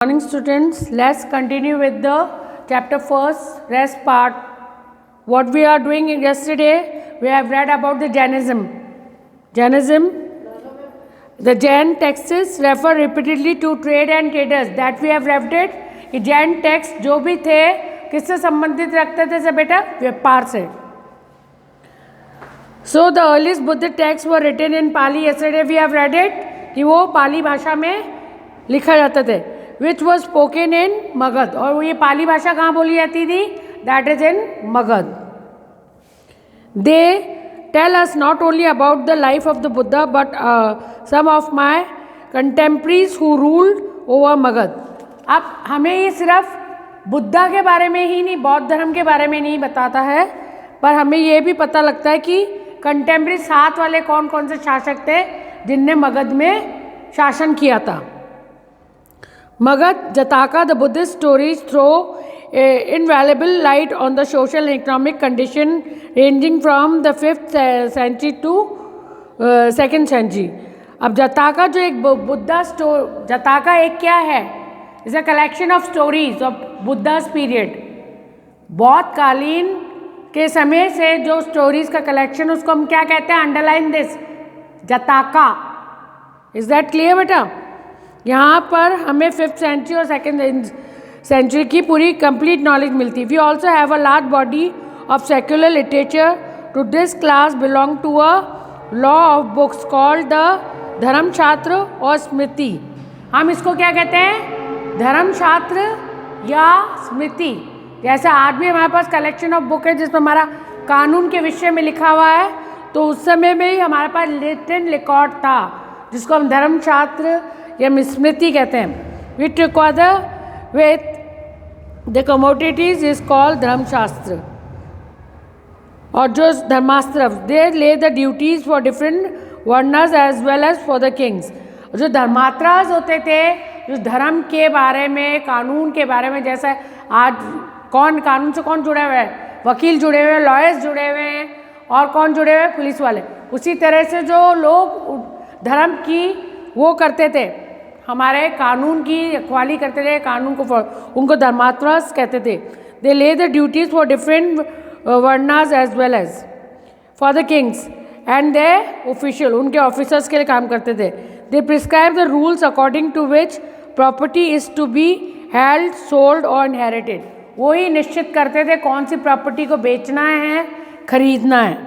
Morning students, let's continue with the chapter first, rest part. What we are doing yesterday, we have read about the Jainism. The Jain texts refer repeatedly to trade and traders. That we have read it. कि Jain text जो भी थे किससे संबंधित रखते थे सब बेटा व्यापार से. So the earliest Buddhist texts were written in Pali. Yesterday we have read it कि वो पाली भाषा में लिखा जाते थे. Which was spoken in Magad. और ये पाली भाषा कहाँ बोली जाती थी? That is in Magad. They tell us not only about the life of the Buddha but some of my contemporaries who ruled over Magad. अब हमें ये सिर्फ बुद्धा के बारे में ही नहीं, बौद्ध धर्म के बारे में नहीं बताता है, पर हमें ये भी पता लगता है कि कंटेम्प्रेरी साथ वाले कौन कौन से शासक थे जिनने मगध में शासन किया था. Magad, Jataka, the Buddhist stories throw invaluable light on the social and economic condition ranging from the 5th century to 2nd century. अब जताका जो एक बुद्धा जताका एक क्या है? Is a collection of stories of Buddhas period. बौद्ध कालीन के समय से जो स्टोरीज का कलेक्शन, उसको हम क्या कहते हैं? Underline this, Jataka. Is that clear बेटा? यहाँ पर हमें 5th सेंचुरी और 2nd सेंचुरी की पूरी कंप्लीट नॉलेज मिलती है. We also have a large body of secular literature. To this class belong to a law of books called the Dharmashastra और स्मृति. हम इसको क्या कहते हैं? धर्मशास्त्र या स्मृति. जैसे आज भी हमारे पास कलेक्शन ऑफ बुक है जिसमें हमारा कानून के विषय में लिखा हुआ है, तो उस समय में ही हमारे पास रिटन रिकॉर्ड था जिसको हम धर्मशास्त्र या स्मृति कहते हैं. Which record with the commodities is called Dharmashastra. और जो Dharmashastra, they lay the duties for different varnas as well as for the kings. जो धर्मात्रास होते थे, जो धर्म के बारे में, कानून के बारे में, जैसे आज कौन कानून से कौन जुड़े हुए हैं? वकील जुड़े हुए हैं, लॉयर्स जुड़े हुए हैं, और कौन जुड़े हुए हैं? पुलिस वाले. उसी तरह से जो लोग धर्म की वो करते थे, हमारे कानून की रखवाली करते थे, कानून को उनको धर्मात्रास कहते थे. They lay the duties for different varnas as well as for the kings and they official, उनके ऑफिसर्स के लिए काम करते थे. They prescribe the rules according to which property is to be held, sold और इनहेरिटेड. वो ही निश्चित करते थे कौन सी प्रॉपर्टी को बेचना है, खरीदना है.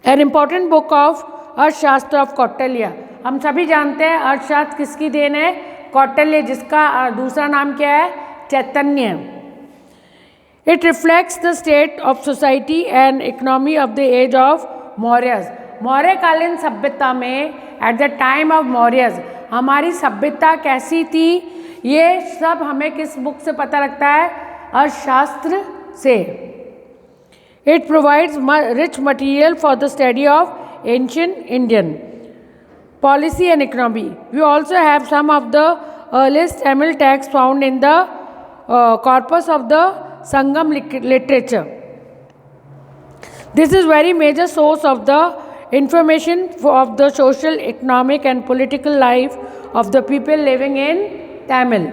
एन इम्पॉर्टेंट बुक ऑफ अर्थशास्त्र ऑफ कौटिल्य. हम सभी जानते हैं अर्थशास्त्र किसकी देन है? कौटिल्य, जिसका दूसरा नाम क्या है? Chaitanya. It reflects the state of society and economy of the age of Mauryas. मौर्यकालीन सभ्यता में, at the time of Mauryas, हमारी सभ्यता कैसी थी, ये सब हमें किस बुक से पता लगता है? अर्थशास्त्र से. It provides rich material for the study of ancient Indian policy and economy. We also have some of the earliest Tamil texts found in the corpus of the Sangam literature. This is very major source of the information of the social, economic and political life of the people living in Tamil.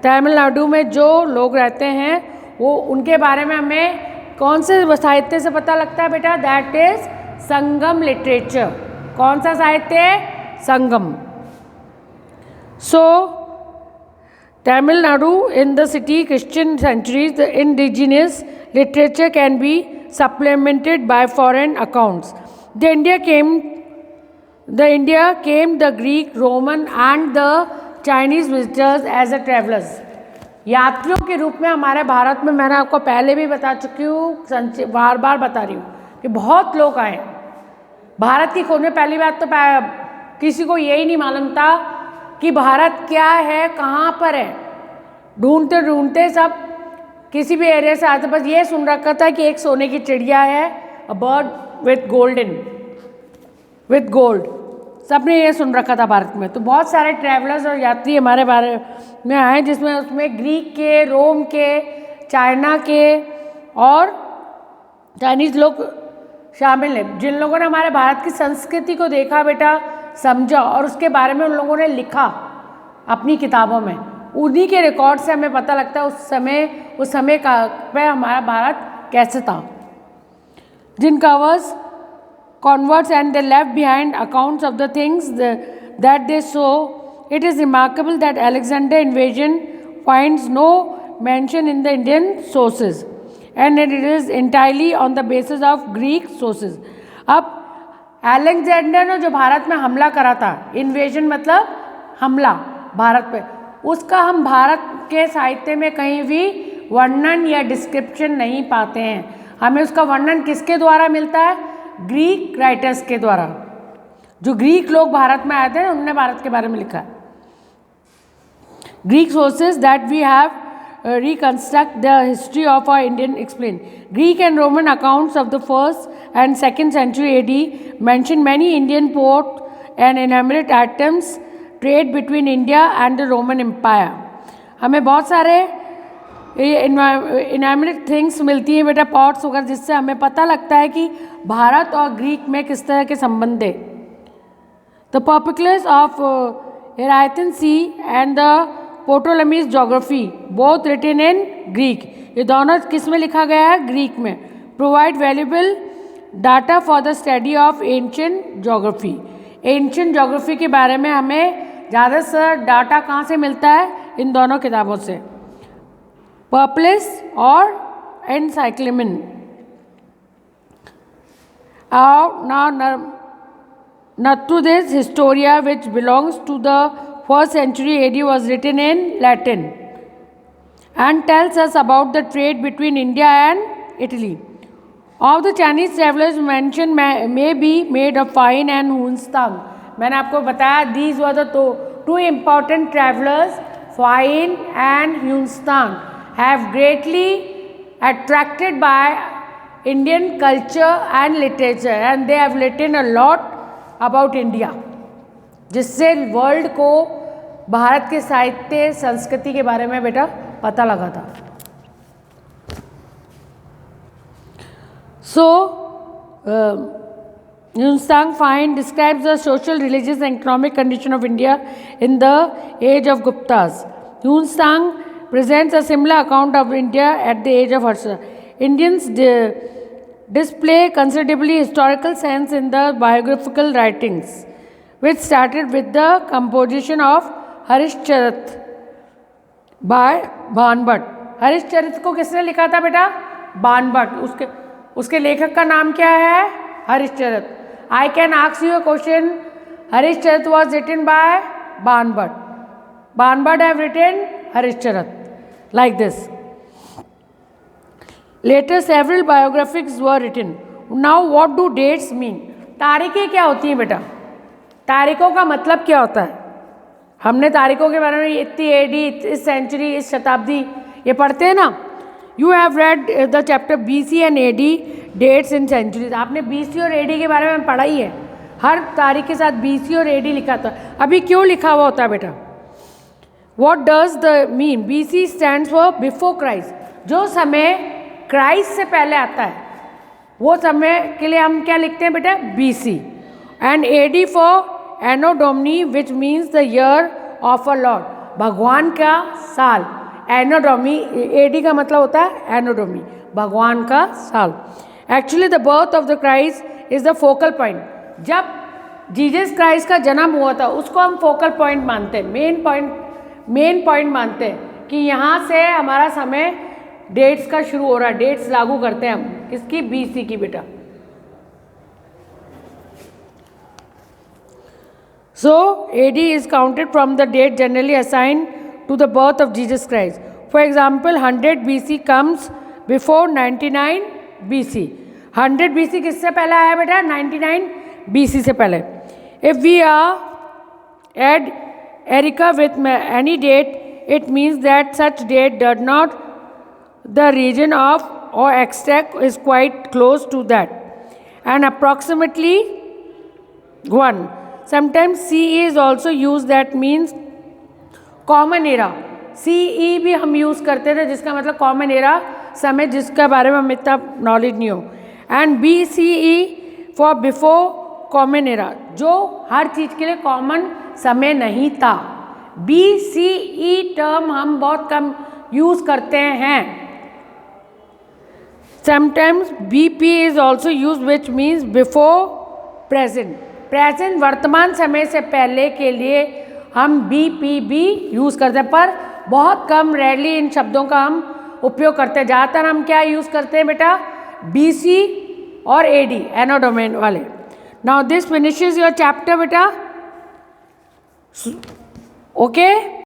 Tamil Nadu में जो लोग रहते हैं वो, उनके बारे में हमें कौन से साहित्य से पता लगता है बेटा? That is Sangam literature. कौन सा साहित्य? संगम. So, Tamil Nadu in the city Christian centuries, the indigenous literature can be supplemented by foreign accounts. The India came the Greek, Roman and the Chinese visitors as a travelers. यात्रियों के रूप में हमारे भारत में, मैंने आपको पहले भी बता चुकी हूँ, बार बार बता रही हूँ कि बहुत लोग आए भारत की खोज में. पहली बात तो किसी को यही नहीं मालूम था कि भारत क्या है, कहाँ पर है. ढूंढते ढूंढते सब किसी भी एरिया से आते, बस ये सुन रखा था कि एक सोने की चिड़िया है, अ बर्ड विथ गोल्ड. सबने ये सुन रखा था भारत में. तो बहुत सारे ट्रैवलर्स और यात्री हमारे बारे में आए, जिसमें उसमें ग्रीक के, रोम के, चाइना के और चाइनीज़ लोग शामिल हैं, जिन लोगों ने हमारे भारत की संस्कृति को देखा बेटा, समझा और उसके बारे में उन लोगों ने लिखा. अपनी किताबों में, उन्हीं के रिकॉर्ड से हमें पता लगता है उस समय का पे हमारा भारत कैसे था. जिन covers converts and they left behind accounts of the things that they saw. It is remarkable that Alexander invasion finds no mention in the Indian sources and it is entirely on the basis of Greek sources. अब Alexander ने जो भारत में हमला करा था, invasion मतलब हमला भारत पे, उसका हम भारत के साहित्य में कहीं भी वर्णन या डिस्क्रिप्शन नहीं पाते हैं. हमें उसका वर्णन किसके द्वारा मिलता है? ग्रीक राइटर्स के द्वारा. जो ग्रीक लोग भारत में आए थे ना, उन्होंने भारत के बारे में लिखा है. Greek sources that we have reconstruct the history of our Indian explain. Greek and Roman accounts of the 1st and 2nd century AD mention many Indian port and enameled items trade between India and the Roman Empire. हमें बहुत सारे इनामिनेट things मिलती हैं बेटा, pots वगैरह, जिससे हमें पता लगता है कि भारत और ग्रीक में किस तरह के संबंध है. The Periplus of Erythraean Sea and the Ptolemy's geography both written in Greek. ये दोनों किस में लिखा गया है? ग्रीक में. Provide valuable data for the study of ancient geography. Ancient geography के बारे में हमें ज़्यादा से डाटा कहाँ से मिलता है? इन दोनों किताबों से, Perples or Encyclamen. Now, Natudis Historia, which belongs to the 1st century AD, was written in Latin and tells us about the trade between India and Italy. Of the Chinese travelers mentioned may be made of Fine and Hunstang. मैंने आपको बताया these were the two important travelers, Fine and Hunstang, have greatly attracted by Indian culture and literature and they have written a lot about India, जिससे world को भारत के साहित्य संस्कृति के बारे में बेटा पता लगा था. So, Hunstang Fine describes the social, religious and economic condition of India in the age of Guptas. Hunstang presents a similar account of India at the age of Harsha. Indians display considerably historical sense in the biographical writings, which started with the composition of Harishcharit by Banbhat. हरिश्चरित को किसने लिखा था बेटा? बाणभट्ट. उसके लेखक का नाम क्या है? हरिश्चरित. I can ask you a question. Harishcharit was written by Banbhat. Banbhat have written Harishcharit. Like this. Later several biographies were written. Now what do dates mean? तारीखें क्या होती हैं बेटा? तारीखों का मतलब क्या होता है? हमने तारीखों के बारे में इतनी एडी, इस सेंचुरी, इस शताब्दी ये पढ़ते हैं ना. You have read the chapter BC and AD dates in centuries. आपने BC और AD के बारे में पढ़ा ही है. हर तारीख के साथ BC और AD लिखा था. अभी क्यों लिखा हुआ होता है बेटा? What does the mean? BC stands for before Christ. जो समय क्राइस्ट से पहले आता है वो समय के लिए हम क्या लिखते हैं बेटा? BC. And AD for Anno Domini, which means the year of a Lord. भगवान का साल. Anno Domini, AD का मतलब होता है Anno Domini, भगवान का साल. Actually the birth of the Christ is the focal point. जब जीसस क्राइस्ट का जन्म हुआ था उसको हम फोकल पॉइंट मानते हैं, मेन पॉइंट मानते हैं कि यहाँ से हमारा समय डेट्स का शुरू हो रहा है. डेट्स लागू करते हैं हम किसकी? BC की बेटा. So AD is counted from the date generally assigned to the birth of Jesus Christ. For example, 100 BC comes before 99 BC. 100 BC किससे पहले आया बेटा? 99 BC से पहले. If we add Erica with any date, it means that such date does not the region of or extract is quite close to that and approximately 1. Sometimes CE is also used, that means common era. CE भी हम use करते थे जिसका मतलब common era, समय जिसके बारे में हमें इतना नॉलेज नहीं हो. And BCE for before common era, जो हर चीज़ के लिए कॉमन समय नहीं था. BCE टर्म हम बहुत कम यूज़ करते हैं. Sometimes BP is also used, which means before present. Present वर्तमान समय से पहले के लिए हम BPB यूज़ करते हैं, पर बहुत कम, रेयरली इन शब्दों का हम उपयोग करते हैं. ज़्यादातर हम क्या यूज़ करते हैं बेटा? BC और AD, एनोडोमेन वाले. Now this finishes your chapter बेटा. ओके.